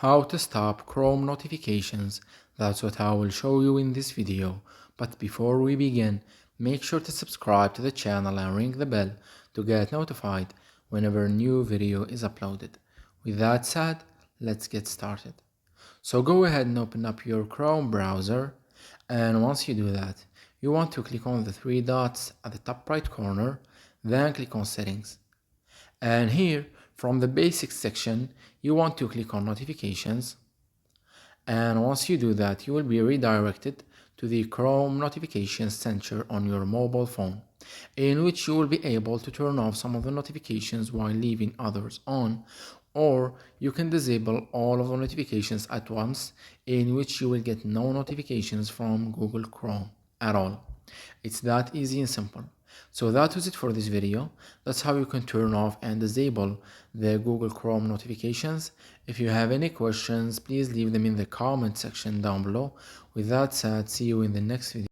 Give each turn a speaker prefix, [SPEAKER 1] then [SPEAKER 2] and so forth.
[SPEAKER 1] How to stop Chrome notifications. That's what I will show you in this video. But before we begin, make sure to subscribe to the channel and ring the bell to get notified whenever a new video is uploaded. With that said, let's get started. So go ahead and open up your Chrome browser, and once you do that, you want to click on the three dots at the top right corner, then click on Settings. And here, from the Basics section, you want to click on Notifications. And once you do that, you will be redirected to the Chrome Notifications Center on your mobile phone, in which you will be able to turn off some of the notifications while leaving others on, or you can disable all of the notifications at once, in which you will get no notifications from Google Chrome at all. It's that easy and simple. So that was it for this video. That's how you can turn off and disable the Google Chrome notifications. If you have any questions, please leave them in the comment section down below. With that said, see you in the next video.